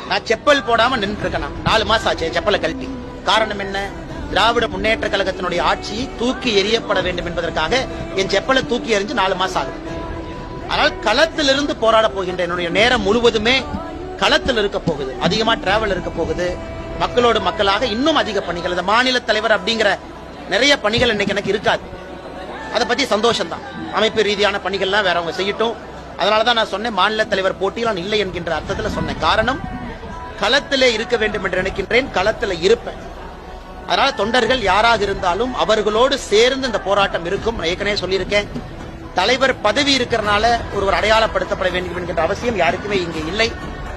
நான் செப்பல் போடாம நின்று இருக்கேன். 4 மாசம் ஆச்சு செப்பலை கழட்டி. காரணம் என்ன? திராவிட முன்னேற்ற கழகத்தினுடைய ஆட்சி தூக்கி எறியப்பட வேண்டும் என்பதற்காக என் செப்பலை தூக்கி எறிஞ்சு 4 மாசம் ஆகுது. ஆனால் களத்திலிருந்து போராட போகின்ற என்னுடைய நேரம் முழுவதுமே களத்தில் இருக்க போகுது. அதிகமா டிராவல் இருக்க போகுது. மக்களோடு மக்களாக இன்னும் அதிக பணிகள், இந்த மாநில தலைவர் அப்படிங்கிற நிறைய பணிகள் இன்னைக்கு எனக்கு இருக்காது. அதை பத்தி சந்தோஷம் தான். அமைப்பு ரீதியான பணிகள்லாம் வேறவங்க செய்யட்டும். அதனாலதான் நான் சொன்னேன், மாநில தலைவர் போட்டியில் இல்லை என்கின்ற அர்த்தத்தில் சொன்னேன். காரணம், களத்திலே இருக்க வேண்டும் என்று நினைக்கின்றேன், களத்தில் இருப்பேன். அதனால தொண்டர்கள் யாராக இருந்தாலும் அவர்களோடு சேர்ந்து இந்த போராட்டம் இருக்கும். ஏற்கனவே சொல்லியிருக்கேன், தலைவர் பதவி இருக்கிறனால ஒருவர் அடையாளப்படுத்தப்பட வேண்டும் என்கின்ற அவசியம் யாருக்குமே இங்கே இல்லை.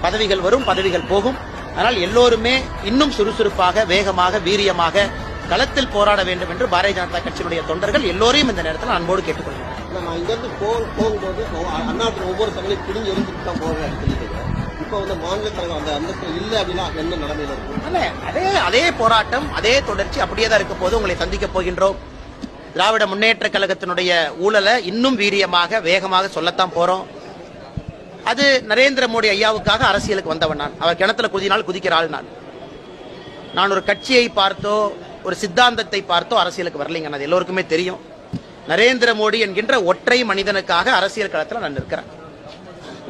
பதவிகள் வரும், பதவிகள் போகும். ஆனால் எல்லோருமே இன்னும் சுறுசுறுப்பாக, வேகமாக, வீரியமாக களத்தில் போராட வேண்டும் என்று பாரதிய ஜனதா கட்சியினுடைய தொண்டர்கள் எல்லோரையும் இந்த நேரத்தில் அன்போடு கேட்டுக்கொள்கிறேன். நான் இங்கிருந்து போகும்போது அண்ணாத்தின் ஒவ்வொரு தலைவரையும் பிடிங்கி எரிஞ்சுட்டு தான் போவேன். இப்ப வந்து மாநில தலைவர் அந்த அந்தத்தில் இல்லை அப்படின்னா என்ன நிலைமையில இருக்கும்? அதே போராட்டம், அதே தொடர்ச்சி அப்படியே தான் இருக்க போது. உங்களை சந்திக்க போகின்றோம். திராவிட முன்னேற்ற கழகத்தினுடைய ஊழலை இன்னும் வீரியமாக, வேகமாக சொல்லத்தான் போறோம். அது நரேந்திர மோடி ஐயாவுக்காக அரசியலுக்கு வந்தவன் நான். அவர் கிணத்துல குதினால் குதிக்கிற ஆள் நான் ஒரு கட்சியை பார்த்தோ ஒரு சித்தாந்தத்தை பார்த்தோ அரசியலுக்கு வரலைங்க. அது எல்லோருக்குமே தெரியும். நரேந்திர மோடி என்கின்ற ஒற்றை மனிதனுக்காக அரசியல் களத்தில் நான் இருக்கிறேன்.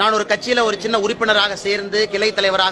நான் ஒரு கட்சியில ஒரு சின்ன உறுப்பினராக சேர்ந்து கிளை தலைவராக